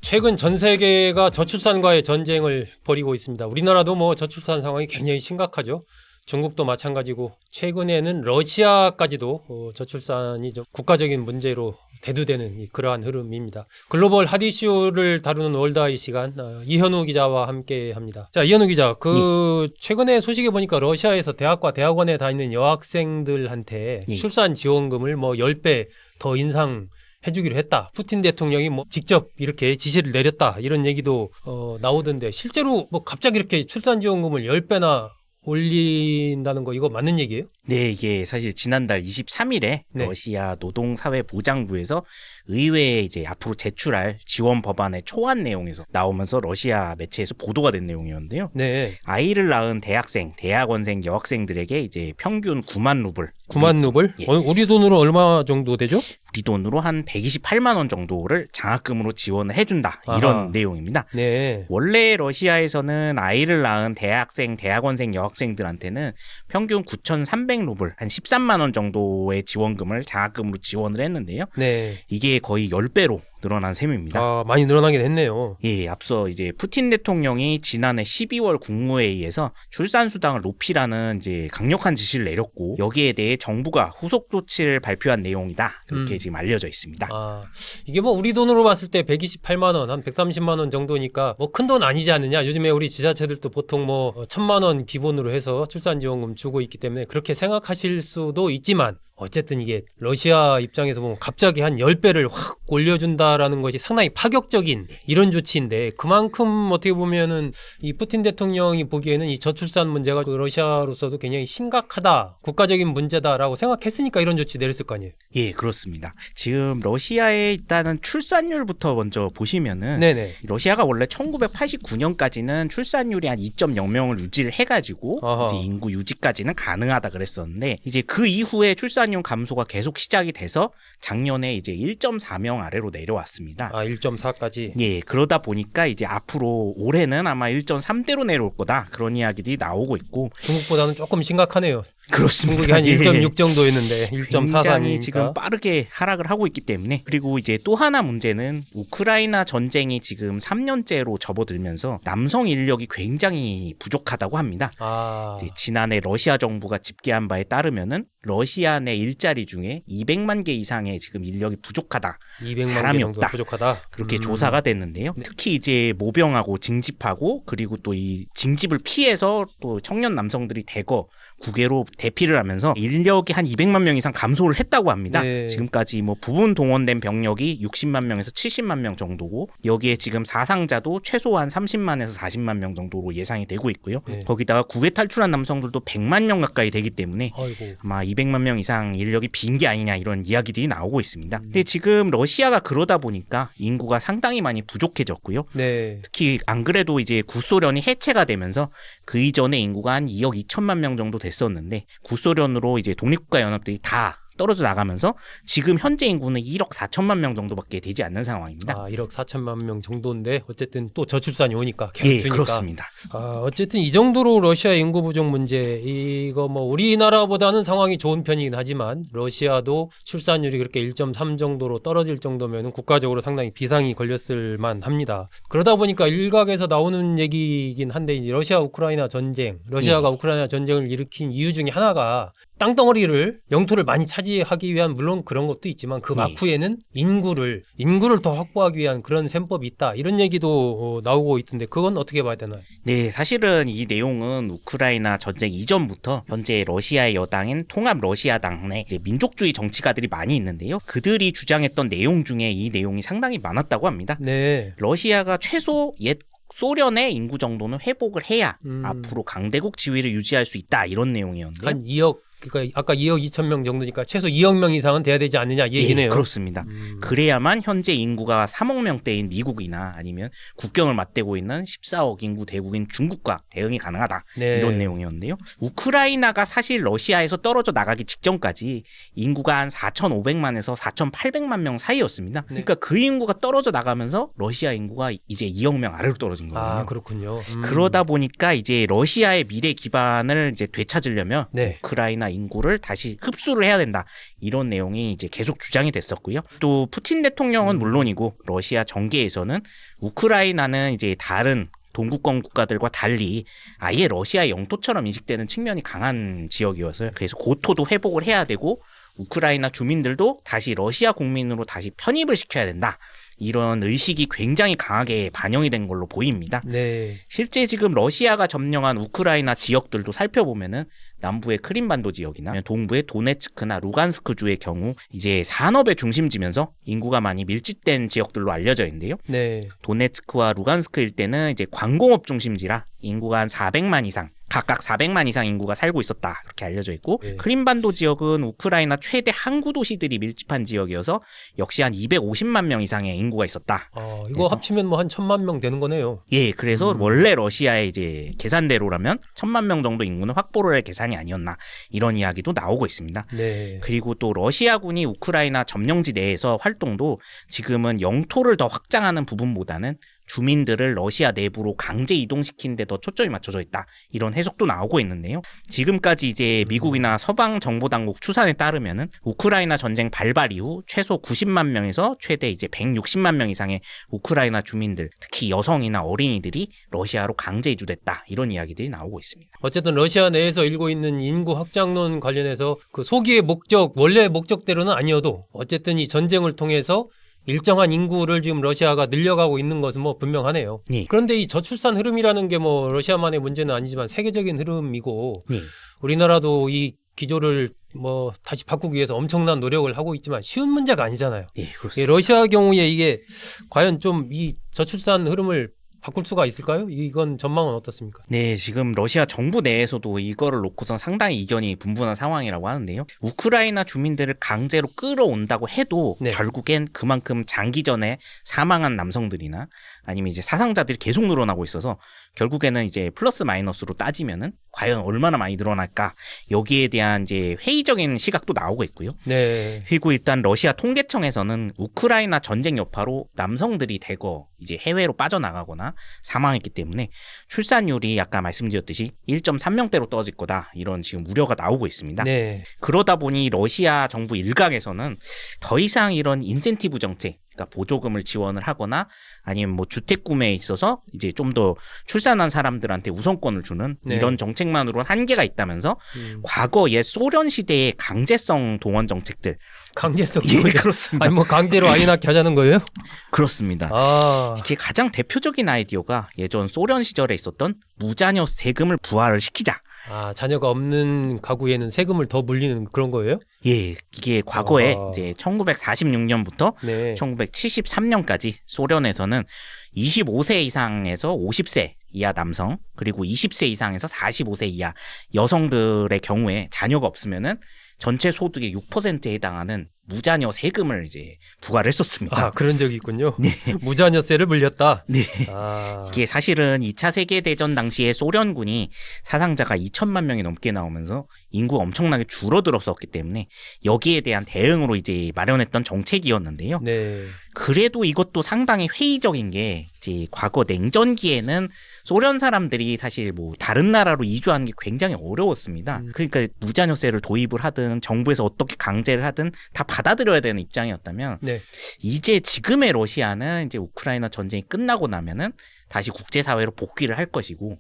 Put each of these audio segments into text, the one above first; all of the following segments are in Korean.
최근 전 세계가 저출산과의 전쟁을 벌이고 있습니다. 우리나라도 뭐 저출산 상황이 굉장히 심각하죠. 중국도 마찬가지고 최근에는 러시아까지도 저출산이 좀 국가적인 문제로 대두되는 그러한 흐름입니다. 글로벌 핫 이슈를 다루는 월드아이 시간 이현우 기자와 함께합니다. 자, 이현우 기자, 최근에 소식에 보니까 러시아에서 대학과 대학원에 다니는 여학생들한테 출산 지원금을 뭐 10배 더 인상해주기로 했다. 푸틴 대통령이 뭐 직접 이렇게 지시를 내렸다. 이런 얘기도 나오던데 실제로 뭐 갑자기 이렇게 출산 지원금을 10배나 올린다는 거 이거 맞는 얘기예요? 네, 이게 사실 지난달 23일에 러시아 노동사회보장부에서 의회에 이제 앞으로 제출할 지원 법안의 초안 내용에서 나오면서 러시아 매체에서 보도가 된 내용이었는데요. 네. 아이를 낳은 대학생, 대학원생 여학생들에게 이제 평균 9만 루블. 9만 루블? 예. 우리 돈으로 얼마 정도 되죠? 우리 돈으로 한 128만 원 정도를 장학금으로 지원을 해준다. 이런 내용입니다. 네. 원래 러시아에서는 아이를 낳은 대학생, 대학원생 여학생들한테는 평균 9,300루블, 한 13만 원 정도의 지원금을 장학금으로 지원을 했는데요. 네. 이게 거의 10배로 늘어난 셈입니다. 아, 많이 늘어나긴 했네요. 예, 앞서 이제 푸틴 대통령이 지난해 12월 국무회의에서 출산수당을 높이라는 이제 강력한 지시를 내렸고 여기에 대해 정부가 후속 조치를 발표한 내용이다. 그렇게 지금 알려져 있습니다. 아, 이게 뭐 우리 돈으로 봤을 때 128만 원, 한 130만 원 정도니까 뭐 큰 돈 아니지 않느냐. 요즘에 우리 지자체들도 보통 뭐 1,000만 원 기본으로 해서 출산지원금 주고 있기 때문에 그렇게 생각하실 수도 있지만 어쨌든 이게 러시아 입장에서 보면 갑자기 한 10배를 확 올려준다라는 것이 상당히 파격적인 이런 조치인데 그만큼 어떻게 보면은 이 푸틴 대통령이 보기에는 이 저출산 문제가 러시아로서도 굉장히 심각하다, 국가적인 문제다라고 생각했으니까 이런 조치 내렸을 거 아니에요? 예, 그렇습니다. 지금 러시아의 일단은 출산율부터 먼저 보시면은 네네. 러시아가 원래 1989년까지는 출산율이 한 2.0명을 유지를 해가지고 이제 인구 유지까지는 가능하다 그랬었는데 이제 그 이후에 출산율 감소가 계속 시작이 돼서 작년에 이제 1.4명 아래로 내려왔습니다. 아, 1.4까지. 예, 그러다 보니까 이제 앞으로 올해는 아마 1.3대로 내려올 거다 그런 이야기들이 나오고 있고 중국보다는 조금 심각하네요. 그렇습니다. 중국이 한 1.6 정도였는데 1.43이니까 굉장히 지금 빠르게 하락을 하고 있기 때문에 그리고 이제 또 하나 문제는 우크라이나 전쟁이 지금 3년째로 접어들면서 남성 인력이 굉장히 부족하다고 합니다. 이제 지난해 러시아 정부가 집계한 바에 따르면은 러시아 내 일자리 중에 200만 개 이상의 지금 인력이 부족하다. 200만 사람이 개 정도 없다. 부족하다. 그렇게 조사가 됐는데요. 특히 이제 모병하고 징집하고 그리고 또 이 징집을 피해서 또 청년 남성들이 대거 국외로 대피를 하면서 인력이 한 200만 명 이상 감소를 했다고 합니다. 네. 지금까지 뭐 부분 동원된 병력이 60만 명에서 70만 명 정도고 여기에 지금 사상자도 최소한 30만에서 40만 명 정도로 예상이 되고 있고요. 네. 거기다가 국외 탈출한 남성들도 100만 명 가까이 되기 때문에 아이고. 아마 200만 명 이상 인력이 빈 게 아니냐 이런 이야기들이 나오고 있습니다. 근데 지금 러시아가 그러다 보니까 인구가 상당히 많이 부족해졌고요. 네. 특히 안 그래도 이제 구소련이 해체가 되면서 그 이전에 인구가 한 2억 2천만 명 정도 됐었는데 구소련으로 이제 독립국가 연합들이 다 떨어져 나가면서 지금 현재 인구는 1억 4천만 명 정도밖에 되지 않는 상황입니다. 1억 4천만 명 정도인데 어쨌든 또 저출산이 오니까 계속 예, 주니까. 그렇습니다. 어쨌든 이 정도로 러시아 인구 부족 문제 이거 뭐 우리나라보다는 상황이 좋은 편이긴 하지만 러시아도 출산율이 그렇게 1.3 정도로 떨어질 정도면 국가적으로 상당히 비상이 걸렸을 만합니다. 그러다 보니까 일각에서 나오는 얘기이긴 한데 이제 러시아 우크라이나 전쟁, 러시아가 우크라이나 전쟁을 일으킨 이유 중에 하나가 땅덩어리를 영토를 많이 차지하기 위한 물론 그런 것도 있지만 그 막후에는 인구를 더 확보하기 위한 그런 셈법이 있다 이런 얘기도 나오고 있던데 그건 어떻게 봐야 되나요? 네, 사실은 이 내용은 우크라이나 전쟁 이전부터 현재 러시아의 여당인 통합 러시아당 내 이제 민족주의 정치가들이 많이 있는데요. 그들이 주장했던 내용 중에 이 내용이 상당히 많았다고 합니다. 네. 러시아가 최소 옛 소련의 인구 정도는 회복을 해야 앞으로 강대국 지위를 유지할 수 있다 이런 내용이었는데요. 한 2억 그러니까 아까 2억 2천 명 정도니까 최소 2억 명 이상은 돼야 되지 않느냐 이 얘기네요. 예, 그렇습니다. 그래야만 현재 인구가 3억 명대인 미국이나 아니면 국경을 맞대고 있는 14억 인구 대국인 중국과 대응이 가능하다. 네. 이런 내용이었는데요. 우크라이나가 사실 러시아에서 떨어져 나가기 직전까지 인구가 한 4,500만에서 4,800만 명 사이였습니다. 그러니까 그 인구가 떨어져 나가면서 러시아 인구가 이제 2억 명 아래로 떨어진 거거든요. 그렇군요. 그러다 보니까 이제 러시아의 미래 기반을 이제 되찾으려면 우크라이나 우크라이나 인구를 다시 흡수를 해야 된다. 이런 내용이 이제 계속 주장이 됐었고요. 또 푸틴 대통령은 물론이고 러시아 정계에서는 우크라이나는 이제 다른 동구권 국가들과 달리 아예 러시아 영토처럼 인식되는 측면이 강한 지역이어서요. 그래서 고토도 회복을 해야 되고 우크라이나 주민들도 다시 러시아 국민으로 다시 편입을 시켜야 된다. 이런 의식이 굉장히 강하게 반영이 된 걸로 보입니다. 네. 실제 지금 러시아가 점령한 우크라이나 지역들도 살펴보면은 남부의 크림반도 지역이나 동부의 도네츠크나 루간스크 주의 경우 이제 산업의 중심지면서 인구가 많이 밀집된 지역들로 알려져 있는데요. 네. 도네츠크와 루간스크 일대는 이제 광공업 중심지라 인구가 한 400만 이상, 각각 400만 이상 인구가 살고 있었다. 그렇게 알려져 있고 네. 크림반도 지역은 우크라이나 최대 항구 도시들이 밀집한 지역이어서 역시 한 250만 명 이상의 인구가 있었다. 이거 그래서- 합치면 뭐 한 1,000만 명 되는 거네요. 예, 그래서 원래 러시아의 이제 계산대로라면 1,000만 명 정도 인구는 확보를 할 계산이 아니었나 이런 이야기도 나오고 있습니다. 네. 그리고 또 러시아군이 우크라이나 점령지 내에서 활동도 지금은 영토를 더 확장하는 부분보다는 주민들을 러시아 내부로 강제 이동시키는 데 더 초점이 맞춰져 있다. 이런 해석도 나오고 있는데요. 지금까지 이제 미국이나 서방 정보 당국 추산에 따르면은 우크라이나 전쟁 발발 이후 최소 90만 명에서 최대 이제 160만 명 이상의 우크라이나 주민들, 특히 여성이나 어린이들이 러시아로 강제 이주됐다. 이런 이야기들이 나오고 있습니다. 어쨌든 러시아 내에서 일고 있는 인구 확장론 관련해서 그 소기의 목적, 원래 목적대로는 아니어도 어쨌든 이 전쟁을 통해서 일정한 인구를 지금 러시아가 늘려가고 있는 것은 뭐 분명하네요. 예. 그런데 이 저출산 흐름이라는 게 뭐 러시아만의 문제는 아니지만 세계적인 흐름이고 예. 우리나라도 이 기조를 뭐 다시 바꾸기 위해서 엄청난 노력을 하고 있지만 쉬운 문제가 아니잖아요. 예, 이 그렇습니다. 러시아 경우에 이게 과연 좀 이 저출산 흐름을 바꿀 수가 있을까요? 이건 전망은 어떻습니까? 네, 지금 러시아 정부 내에서도 이거를 놓고선 상당히 이견이 분분한 상황이라고 하는데요. 우크라이나 주민들을 강제로 끌어온다고 해도 네. 결국엔 그만큼 장기전에 사망한 남성들이나 아니면 이제 사상자들이 계속 늘어나고 있어서 결국에는 이제 플러스 마이너스로 따지면은 과연 얼마나 많이 늘어날까 여기에 대한 이제 회의적인 시각도 나오고 있고요. 네. 그리고 일단 러시아 통계청에서는 우크라이나 전쟁 여파로 남성들이 대거 이제 해외로 빠져나가거나 사망했기 때문에 출산율이 아까 말씀드렸듯이 1.3명대로 떨어질 거다 이런 지금 우려가 나오고 있습니다. 네. 그러다 보니 러시아 정부 일각에서는 더 이상 이런 인센티브 정책, 그러니까 보조금을 지원을 하거나 아니면 뭐 주택 구매에 있어서 이제 좀 더 출산한 사람들한테 우선권을 주는 네. 이런 정책만으로는 한계가 있다면서 과거 옛 소련 시대의 강제성 동원 정책들 강제성. 예, 그렇습니다. 아니 뭐 강제로 아이 낳게 하자는 거예요? 그렇습니다. 아. 이게 가장 대표적인 아이디어가 예전 소련 시절에 있었던 무자녀 세금을 부활을 시키자. 자녀가 없는 가구에는 세금을 더 물리는 그런 거예요? 예, 이게 과거에 아. 이제 1946년부터 네. 1973년까지 소련에서는 25세 이상에서 50세 이하 남성 그리고 20세 이상에서 45세 이하 여성들의 경우에 자녀가 없으면은 전체 소득의 6%에 해당하는 무자녀 세금을 이제 부과를 했었습니다. 그런 적이 있군요. 네. 무자녀세를 물렸다. 네. 아. 이게 사실은 2차 세계대전 당시에 소련군이 사상자가 2천만 명이 넘게 나오면서 인구가 엄청나게 줄어들었었기 때문에 여기에 대한 대응으로 이제 마련했던 정책이었는데요. 네. 그래도 이것도 상당히 회의적인 게 이제 과거 냉전기에는 소련 사람들이 사실 뭐 다른 나라로 이주하는 게 굉장히 어려웠습니다. 그러니까 무자녀세를 도입을 하든 정부에서 어떻게 강제를 하든 다 받아들여야 되는 입장이었다면 네. 이제 지금의 러시아는 이제 우크라이나 전쟁이 끝나고 나면은 다시 국제사회로 복귀를 할 것이고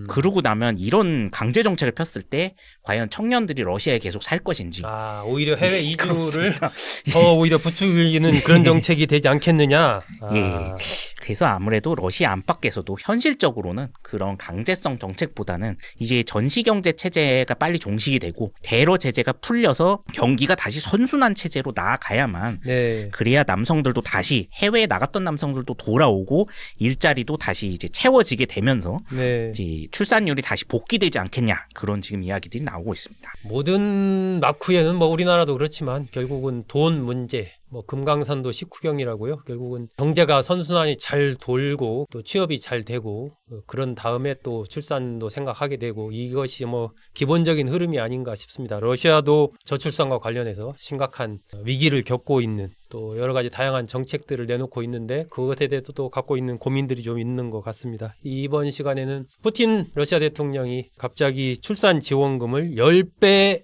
그러고 나면 이런 강제 정책을 폈을 때 과연 청년들이 러시아에 계속 살 것인지 오히려 해외 이주를 그렇습니다. 더 오히려 부추기는 그런 정책이 되지 않겠느냐. 예. 그래서 아무래도 러시아 안팎에서도 현실적으로는 그런 강제성 정책보다는 이제 전시경제 체제가 빨리 종식이 되고 대러 제재가 풀려서 경기가 다시 선순환 체제로 나아가야만 네. 그래야 남성들도 다시 해외에 나갔던 남성들도 돌아오고 일자리도 다시 이제 채워지게 되면서 네. 이제 출산율이 다시 복귀되지 않겠냐 그런 지금 이야기들이 나오고 있습니다. 모든 마쿠에는 뭐 우리나라도 그렇지만 결국은 돈 문제, 뭐 금강산도 식후경이라고요. 결국은 경제가 선순환이 잘 돌고 또 취업이 잘 되고 그런 다음에 또 출산도 생각하게 되고 이것이 뭐 기본적인 흐름이 아닌가 싶습니다. 러시아도 저출산과 관련해서 심각한 위기를 겪고 있는 또 여러 가지 다양한 정책들을 내놓고 있는데 그것에 대해서 또 갖고 있는 고민들이 좀 있는 것 같습니다. 이번 시간에는 푸틴 러시아 대통령이 갑자기 출산 지원금을 10배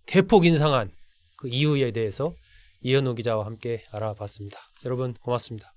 대폭 인상한 그 이유에 대해서 이현우 기자와 함께 알아봤습니다. 여러분 고맙습니다.